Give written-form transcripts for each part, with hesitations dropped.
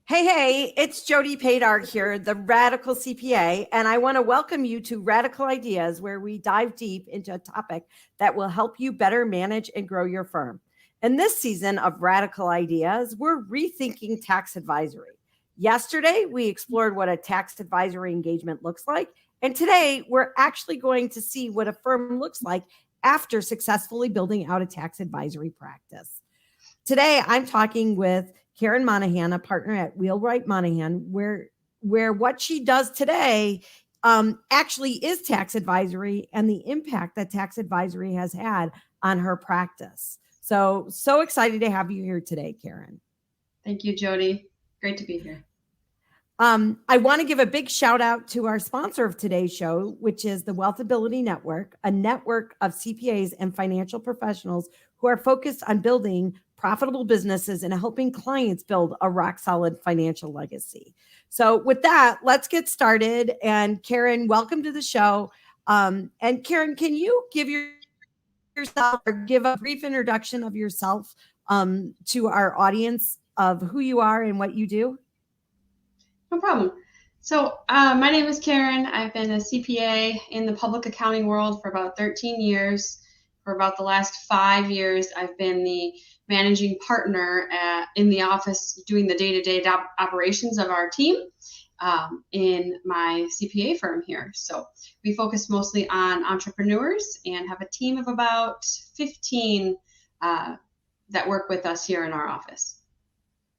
Hey, it's Jody Padar here, the Radical CPA, and I want to welcome you to Radical Ideas, where we dive deep into a topic that will help you better manage and grow your firm. In this season of Radical Ideas, we're rethinking tax advisory. Yesterday, we explored what a tax advisory engagement looks like, and today we're actually going to see what a firm looks like after successfully building out a tax advisory practice. Today, I'm talking with Karen Manahan, a partner at Wheelright Manahan, where what she does today actually is tax advisory and the impact that tax advisory has had on her practice. So excited to have you here today, Karen. Thank you, Jody. Great to be here. I want to give a big shout out to our sponsor of today's show, which is the Wealthability Network, a network of CPAs and financial professionals who are focused on building profitable businesses and helping clients build a rock solid financial legacy. So with that, let's get started. And Karen, welcome to the show. And Karen, can you give yourself or give a brief introduction of yourself to our audience of who you are and what you do? No problem. So my name is Karen. I've been a CPA in the public accounting world for about 13 years. For about the last 5 years, I've been the managing partner in the office doing the day-to-day operations of our team in my CPA firm here. So we focus mostly on entrepreneurs and have a team of about 15 that work with us here in our office.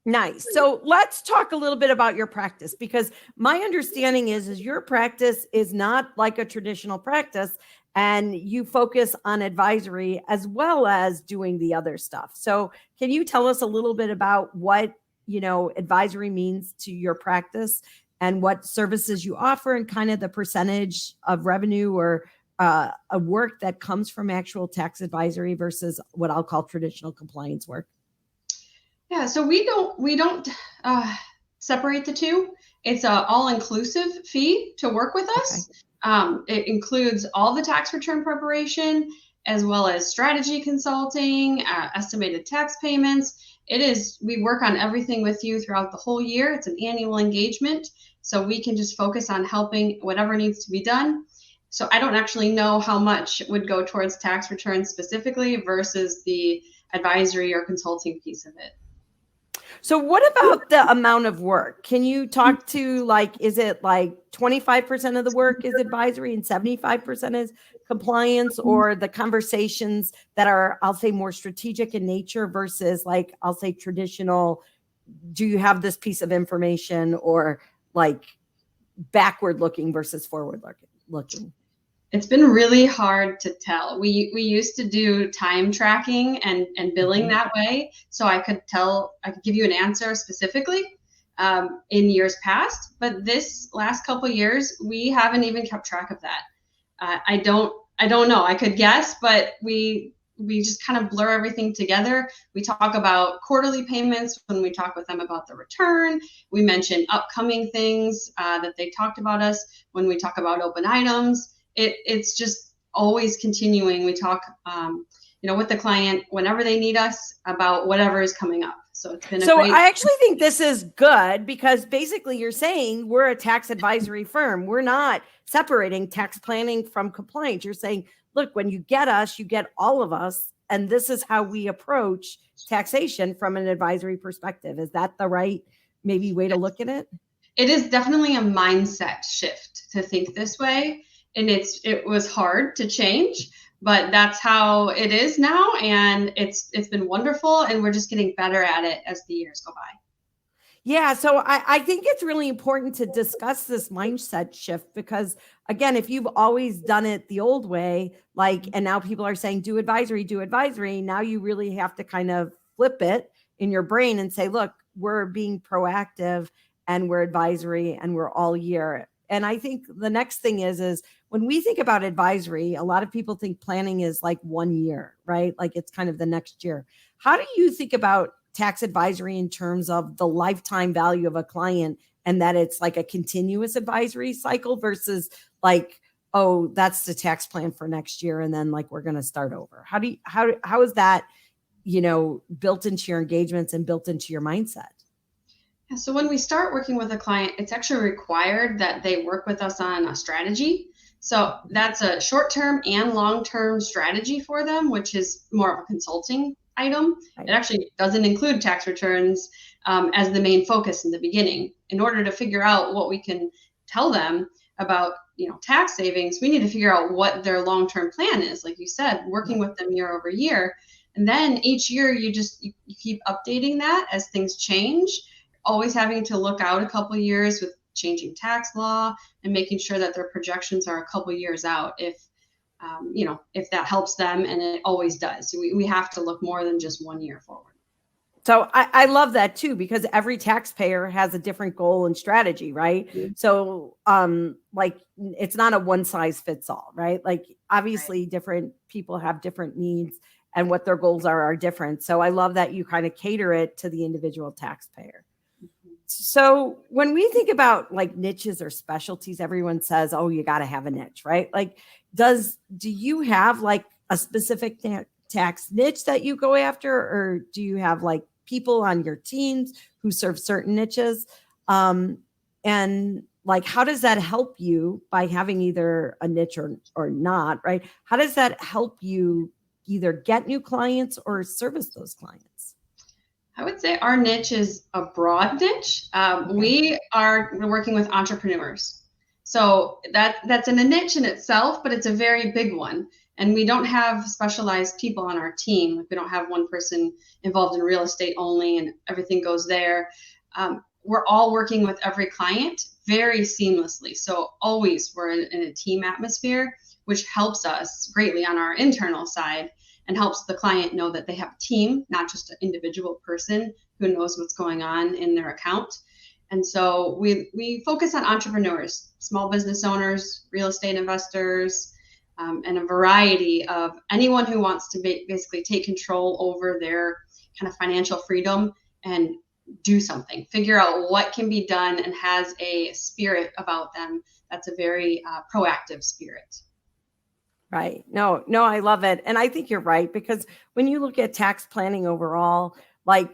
Nice. So let's talk a little bit about your practice, because my understanding is your practice is not like a traditional practice, and you focus on advisory as well as doing the other stuff. So can you tell us a little bit about what, advisory means to your practice and what services you offer and kind of the percentage of revenue or a work that comes from actual tax advisory versus what I'll call traditional compliance work? Yeah, so we don't separate the two. It's an all-inclusive fee to work with us. Okay. It includes all the tax return preparation, as well as strategy consulting, estimated tax payments. We work on everything with you throughout the whole year. It's an annual engagement, so we can just focus on helping whatever needs to be done. So I don't actually know how much would go towards tax returns specifically versus the advisory or consulting piece of it. So what about the amount of work? Can you talk to is it like 25% of the work is advisory and 75% is compliance, or the conversations that are, I'll say, more strategic in nature versus I'll say traditional, do you have this piece of information, or backward looking versus forward looking? It's been really hard to tell. We used to do time tracking and billing that way, so I could give you an answer specifically in years past. But this last couple of years, we haven't even kept track of that. I don't know. I could guess, but we just kind of blur everything together. We talk about quarterly payments when we talk with them about the return. We mention upcoming things that they talked about us when we talk about open items. It's just always continuing. We talk, with the client whenever they need us about whatever is coming up. So it's been I actually think this is good, because basically you're saying we're a tax advisory firm. We're not separating tax planning from compliance. You're saying, look, when you get us, you get all of us. And this is how we approach taxation from an advisory perspective. Is that the right maybe way to look at it? It is definitely a mindset shift to think this way. And it was hard to change, but that's how it is now. And it's been wonderful. And we're just getting better at it as the years go by. Yeah. So I think it's really important to discuss this mindset shift, because again, if you've always done it the old way, and now people are saying, do advisory, now you really have to kind of flip it in your brain and say, look, we're being proactive and we're advisory and we're all year. And I think the next thing is when we think about advisory, a lot of people think planning is 1 year, right? It's kind of the next year. How do you think about tax advisory in terms of the lifetime value of a client, and that it's a continuous advisory cycle versus oh, that's the tax plan for next year, and then we're going to start over? How is that, built into your engagements and built into your mindset? Yeah, so when we start working with a client, it's actually required that they work with us on a strategy. So that's a short-term and long-term strategy for them, which is more of a consulting item. It Right. actually doesn't include tax returns as the main focus in the beginning. In order to figure out what we can tell them about, tax savings, we need to figure out what their long-term plan is. Like you said, working with them year over year, and then each year you keep updating that as things change, always having to look out a couple of years with changing tax law and making sure that their projections are a couple of years out if that helps them, and it always does. So we have to look more than just 1 year forward. So I love that too, because every taxpayer has a different goal and strategy, right? Mhm. So like it's not a one size fits all, right? Like obviously different people have different needs and what their goals are different. So I love that you kind of cater it to the individual taxpayer. So when we think about like niches or specialties, everyone says, oh, you got to have a niche, right? Like, do you have like a specific tax niche that you go after, or do you have like people on your teams who serve certain niches? And like, how does that help you by having either a niche or not, right? How does that help you either get new clients or service those clients? I would say our niche is a broad niche. Okay. We're working with entrepreneurs, so that's in a niche in itself, but it's a very big one. And we don't have specialized people on our team. We don't have one person involved in real estate only, and everything goes there. We're all working with every client very seamlessly. So always we're in a team atmosphere, which helps us greatly on our internal side and helps the client know that they have a team, not just an individual person who knows what's going on in their account. And so we focus on entrepreneurs, small business owners, real estate investors, and a variety of anyone who wants to basically take control over their kind of financial freedom and do something, figure out what can be done, and has a spirit about them that's a very proactive spirit. Right. No, I love it. And I think you're right, because when you look at tax planning overall, like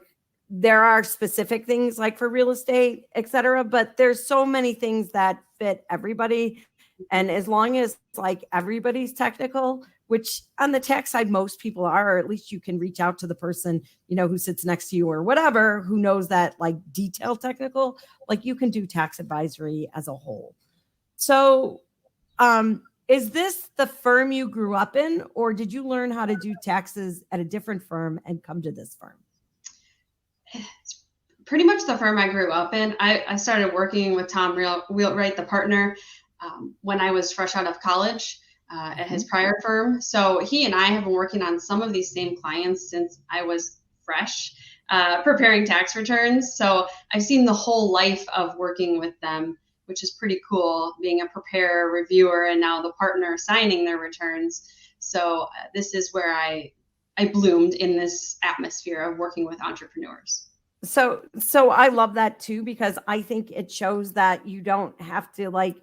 there are specific things like for real estate, et cetera, but there's so many things that fit everybody. And as long as like everybody's technical, which on the tax side, most people are, or at least you can reach out to the person, who sits next to you or whatever, who knows that like detailed technical, like you can do tax advisory as a whole. So, is this the firm you grew up in, or did you learn how to do taxes at a different firm and come to this firm? It's pretty much the firm I grew up in. I started working with Tom Wheelright, the partner, when I was fresh out of college at his prior firm. So he and I have been working on some of these same clients since I was fresh, preparing tax returns. So I've seen the whole life of working with them, which is pretty cool, being a preparer, reviewer, and now the partner signing their returns. So this is where I bloomed in this atmosphere of working with entrepreneurs. So I love that too, because I think it shows that you don't have to like,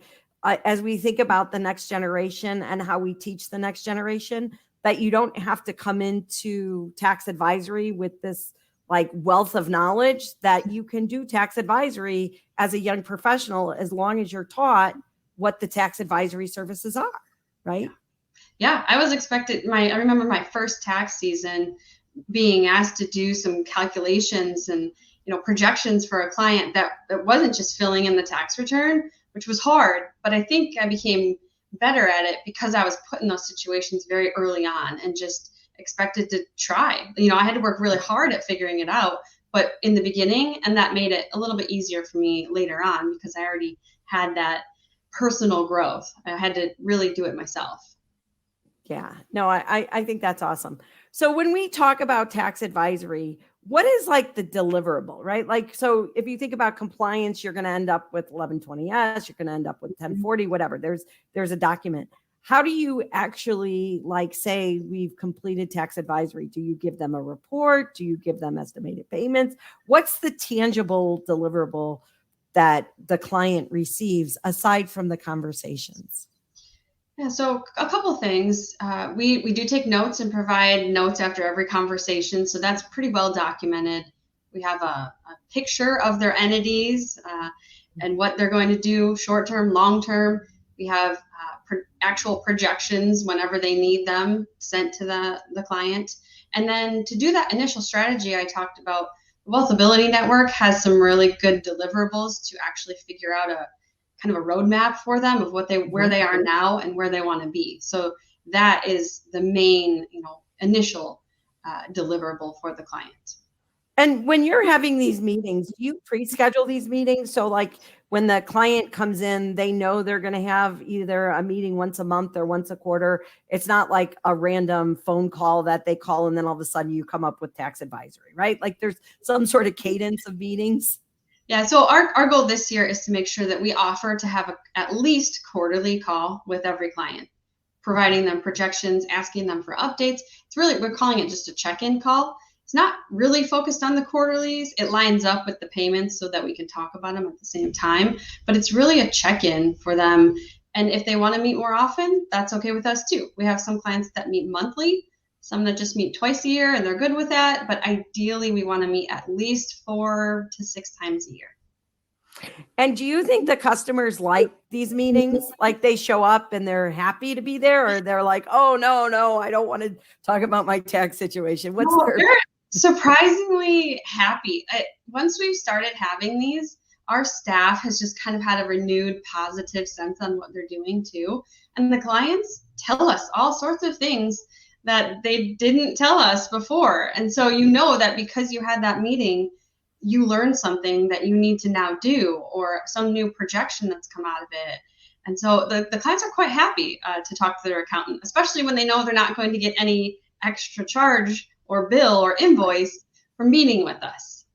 as we think about the next generation and how we teach the next generation, that you don't have to come into tax advisory with this like wealth of knowledge, that you can do tax advisory as a young professional as long as you're taught what the tax advisory services are, right? Yeah, I was expected. I remember my first tax season being asked to do some calculations and projections for a client that wasn't just filling in the tax return, which was hard. But I think I became better at it because I was put in those situations very early on and just expected to try. I had to work really hard at figuring it out, but in the beginning, and that made it a little bit easier for me later on because I already had that personal growth. I had to really do it myself. Yeah, no, I think that's awesome. So when we talk about tax advisory, what is like the deliverable, right? Like, so if you think about compliance, you're going to end up with 1120S, you're going to end up with 1040, whatever. There's a document. How do you actually like say we've completed tax advisory? Do you give them a report? Do you give them estimated payments? What's the tangible deliverable that the client receives aside from the conversations? Yeah, so a couple things. We do take notes and provide notes after every conversation, so that's pretty well documented. We have a picture of their entities and what they're going to do short-term, long-term. We have actual projections whenever they need them sent to the client. And then to do that initial strategy I talked about, the Wealthability Network has some really good deliverables to actually figure out a kind of a roadmap for them of where they are now and where they want to be. So that is the main, initial deliverable for the client. And when you're having these meetings, do you pre-schedule these meetings? So like when the client comes in, they know they're going to have either a meeting once a month or once a quarter. It's not like a random phone call that they call and then all of a sudden you come up with tax advisory, right? Like there's some sort of cadence of meetings. Yeah, so our goal this year is to make sure that we offer to have at least quarterly call with every client, providing them projections, asking them for updates. It's really, we're calling it just a check-in call. It's not really focused on the quarterlies. It lines up with the payments so that we can talk about them at the same time, but it's really a check-in for them. And if they want to meet more often, that's okay with us too. We have some clients that meet monthly, some that just meet twice a year and they're good with that. But ideally, we want to meet at least 4 to 6 times a year. And do you think the customers like these meetings? Like they show up and they're happy to be there, or they're like, oh, no, I don't want to talk about my tax situation? They're surprisingly happy. Once we've started having these, our staff has just kind of had a renewed positive sense on what they're doing too. And the clients tell us all sorts of things that they didn't tell us before. And so that because you had that meeting, you learned something that you need to now do, or some new projection that's come out of it. And so the clients are quite happy to talk to their accountant, especially when they know they're not going to get any extra charge or bill or invoice for meeting with us.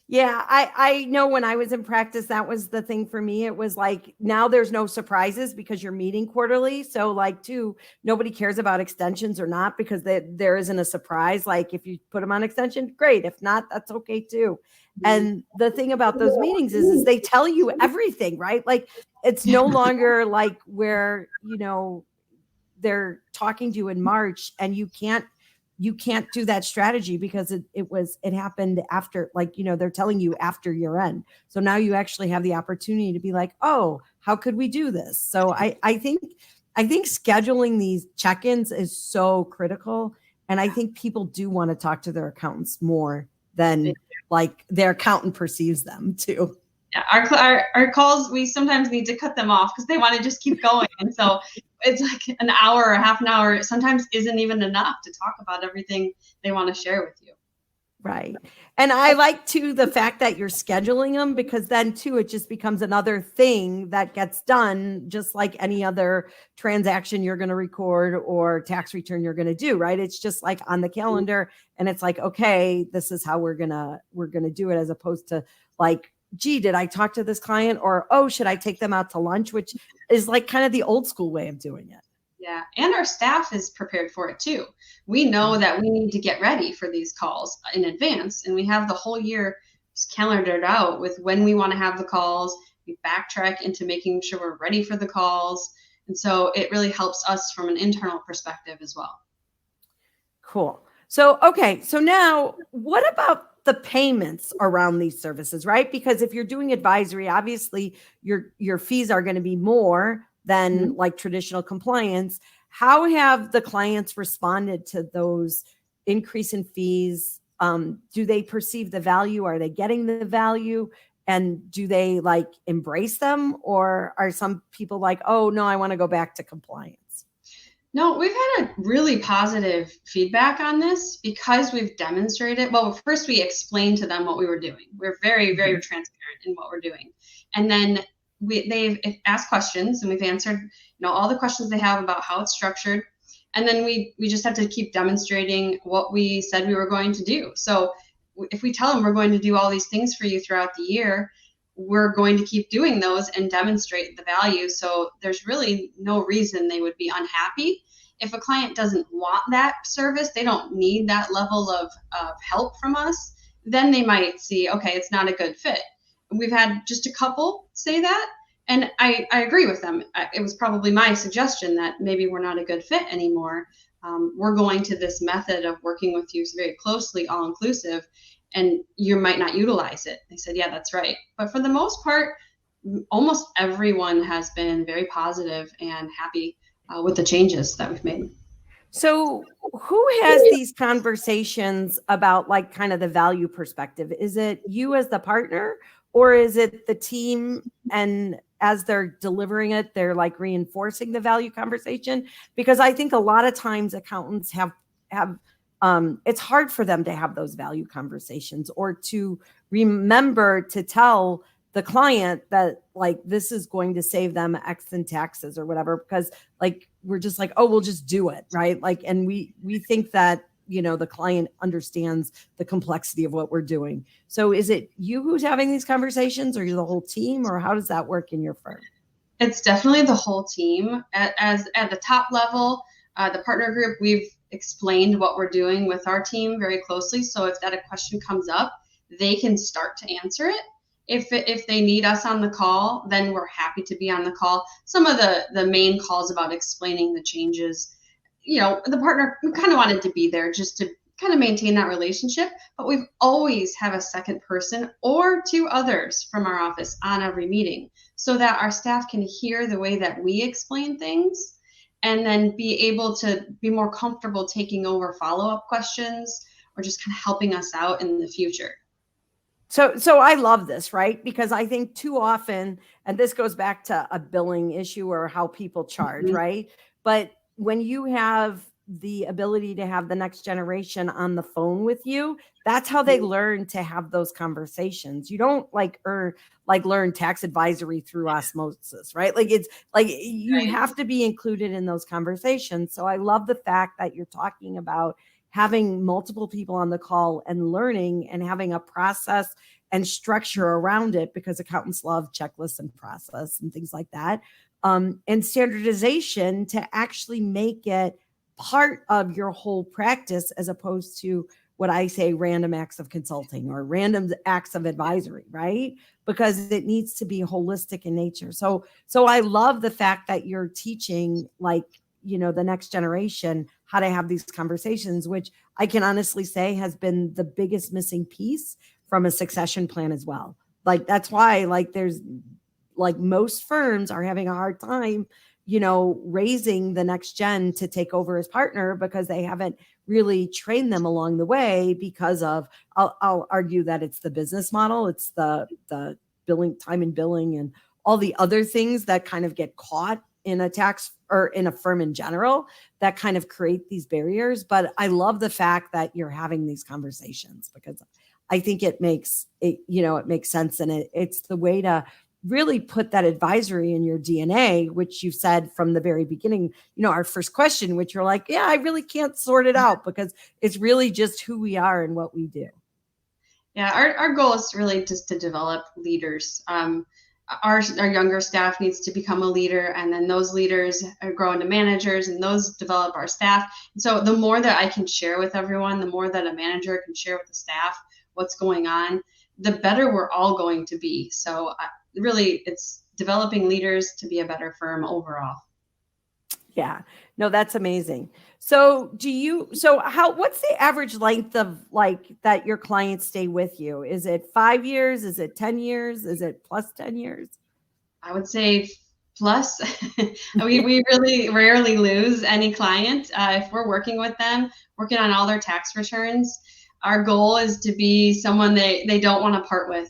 Yeah, I know when I was in practice, that was the thing for me. It was like, now there's no surprises because you're meeting quarterly. So like nobody cares about extensions or not, because there isn't a surprise. Like if you put them on extension, great. If not, that's okay too. And the thing about those meetings is they tell you everything, right? Like it's no longer like where, they're talking to you in March and you can't do that strategy because it happened after, like, they're telling you after year end. So now you actually have the opportunity to be like, oh, how could we do this? So I think scheduling these check-ins is so critical. And I think people do want to talk to their accountants more than like their accountant perceives them too. Yeah, our calls, we sometimes need to cut them off because they want to just keep going. And so it's like an hour or half an hour sometimes isn't even enough to talk about everything they want to share with you. Right. And I like too the fact that you're scheduling them, because then too it just becomes another thing that gets done, just like any other transaction you're going to record or tax return you're going to do, right? It's just like on the calendar, and it's like, okay, this is how we're going to do it, as opposed to like, gee, did I talk to this client? Or, oh, should I take them out to lunch? Which is like kind of the old school way of doing it. Yeah. And our staff is prepared for it too. We know that we need to get ready for these calls in advance. And we have the whole year calendared out with when we want to have the calls. We backtrack into making sure we're ready for the calls. And so it really helps us from an internal perspective as well. Cool. So, okay. So now what about the payments around these services, right? Because if you're doing advisory, obviously your fees are going to be more than like traditional compliance. How have the clients responded to those increase in fees? Do they perceive the value? Are they getting the value? And do they like embrace them? Or are some people like, oh no, I want to go back to compliance? No, we've had a really positive feedback on this because we've demonstrated. Well, first we explained to them what we were doing. We're very, very transparent in what we're doing. And then they've asked questions, and we've answered, all the questions they have about how it's structured. And then we just have to keep demonstrating what we said we were going to do. So if we tell them we're going to do all these things for you throughout the year, we're going to keep doing those and demonstrate the value. So there's really no reason they would be unhappy. If a client doesn't want that service, they don't need that level of help from us, then they might see, okay, it's not a good fit. We've had just a couple say that, and I agree with them. It was probably my suggestion that maybe we're not a good fit anymore. We're going to this method of working with you very closely, all inclusive, and you might not utilize it. They said, yeah, that's right. But for the most part, almost everyone has been very positive and happy with the changes that we've made. So who has these conversations about like kind of the value perspective? Is it you as the partner, or is it the team, and as they're delivering it, they're like reinforcing the value conversation? Because I think a lot of times accountants have it's hard for them to have those value conversations, or to remember to tell the client that like this is going to save them X in taxes or whatever, because like we're just like, oh, we'll just do it, right? Like, and we think that, you know, the client understands the complexity of what we're doing. So is it you who's having these conversations, or you the whole team, or how does that work in your firm? It's definitely the whole team. As at the top level, the partner group, we've explained what we're doing with our team very closely. So if that a question comes up, they can start to answer it. If they need us on the call, then we're happy to be on the call. Some of the main calls about explaining the changes, you know, the partner, we kind of wanted to be there just to kind of maintain that relationship, but we've always have a second person or two others from our office on every meeting, so that our staff can hear the way that we explain things, and then be able to be more comfortable taking over follow-up questions or just kind of helping us out in the future. So I love this, right? Because I think too often, and this goes back to a billing issue or how people charge, Mhm. right? But when you have the ability to have the next generation on the phone with you, that's how they learn to have those conversations. You don't learn tax advisory through osmosis, right? Like it's like you Right. have to be included in those conversations. So I love the fact that you're talking about having multiple people on the call and learning and having a process and structure around it, because accountants love checklists and process and things like that. And standardization to actually make it part of your whole practice, as opposed to what I say random acts of consulting or random acts of advisory, right? Because it needs to be holistic in nature. So I love the fact that you're teaching, like, you know, the next generation how to have these conversations, which I can honestly say has been the biggest missing piece from a succession plan as well. Like that's why like there's like most firms are having a hard time, you know, raising the next gen to take over as partner, because they haven't really trained them along the way, because of I'll argue that it's the business model, it's the billing, time and billing, and all the other things that kind of get caught in a tax or in a firm in general that kind of create these barriers. But I love the fact that you're having these conversations, because I think it makes it, you know, it makes sense. And it's the way to really put that advisory in your DNA, which you said from the very beginning, you know, our first question, which you're like, yeah, I really can't sort it out, because it's really just who we are and what we do. Yeah, our goal is really just to develop leaders. Our younger staff needs to become a leader, and then those leaders grow into managers, and those develop our staff. And so the more that I can share with everyone, the more that a manager can share with the staff what's going on, the better we're all going to be. So really, it's developing leaders to be a better firm overall. Yeah, no, that's amazing. What's the average length of like that your clients stay with you? Is it 5 years? Is it 10 years? Is it plus 10 years? I would say plus. We really rarely lose any client. If we're working with them, working on all their tax returns, our goal is to be someone they don't want to part with.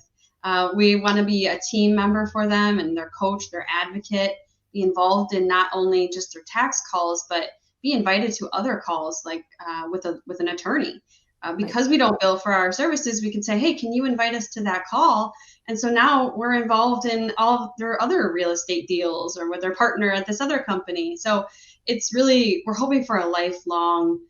We want to be a team member for them and their coach, their advocate, be involved in not only just their tax calls, but be invited to other calls, like with an attorney. Because we don't bill for our services, we can say, hey, can you invite us to that call? And so now we're involved in all their other real estate deals, or with their partner at this other company. So it's really, we're hoping for a lifelong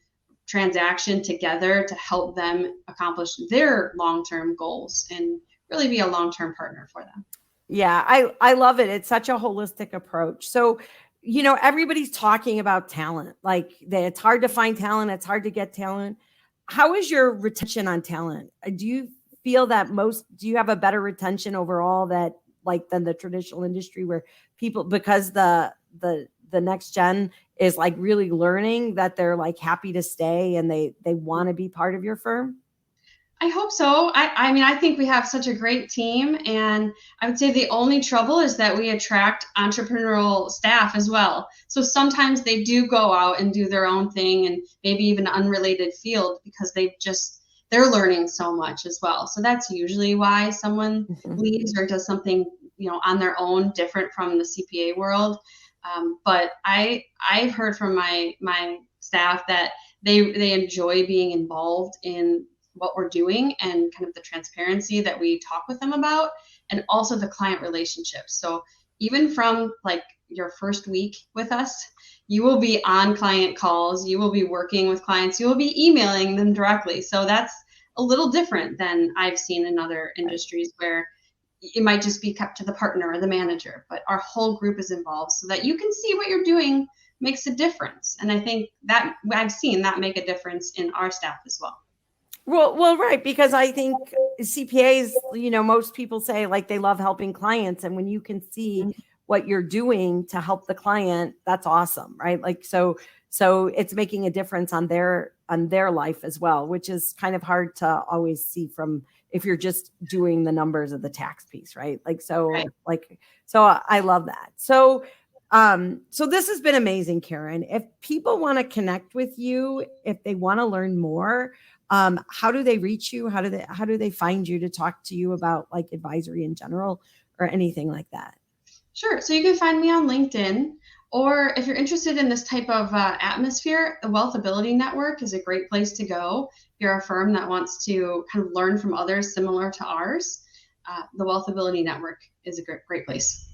transaction together to help them accomplish their long-term goals and really be a long-term partner for them. Yeah, I love it. It's such a holistic approach. So, you know, everybody's talking about talent. Like it's hard to find talent, it's hard to get talent. How is your retention on talent? Do you feel that do you have a better retention overall that like than the traditional industry, where people, because the next gen is like really learning, that they're like happy to stay and they want to be part of your firm? I hope so. I mean, I think we have such a great team, and I would say the only trouble is that we attract entrepreneurial staff as well. So sometimes they do go out and do their own thing and maybe even unrelated field because they're learning so much as well. So that's usually why someone leaves or does something, on their own different from the CPA world. But I've heard from my staff that they enjoy being involved in what we're doing and kind of the transparency that we talk with them about, and also the client relationships. So even from like your first week with us, you will be on client calls, you will be working with clients, you will be emailing them directly. So that's a little different than I've seen in other industries where it might just be kept to the partner or the manager, but our whole group is involved so that you can see what you're doing makes a difference. And I think that I've seen that make a difference in our staff as well. Well, right. Because I think CPAs, most people say like they love helping clients. And when you can see what you're doing to help the client, that's awesome. Right. Like, so it's making a difference on their life as well, which is kind of hard to always see from if you're just doing the numbers of the tax piece. Right. Like, so I love that. So this has been amazing, Karen. If people want to connect with you, if they want to learn more, how do they reach you? How do they find you to talk to you about like advisory in general or anything like that? Sure. So you can find me on LinkedIn, or if you're interested in this type of atmosphere, the Wealthability Network is a great place to go. If you're a firm that wants to kind of learn from others similar to ours, the Wealthability Network is a great place.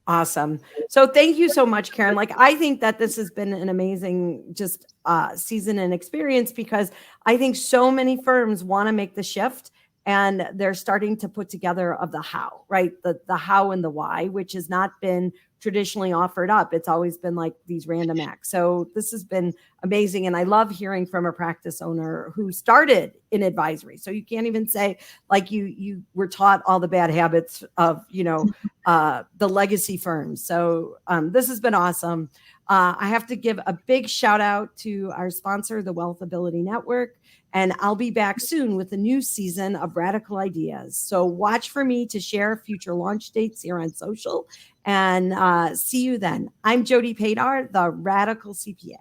Awesome. So thank you so much, Karen. Like, I think that this has been an amazing just season and experience, because I think so many firms want to make the shift and they're starting to put together of the how, right? The how and the why, which has not been traditionally offered up. It's always been like these random acts. So this has been amazing. And I love hearing from a practice owner who started in advisory. So you can't even say like you were taught all the bad habits of, the legacy firms. So this has been awesome. I have to give a big shout out to our sponsor, the Wealthability Network. And I'll be back soon with a new season of Radical Ideas. So watch for me to share future launch dates here on social. And see you then. I'm Jody Padar, the Radical CPA.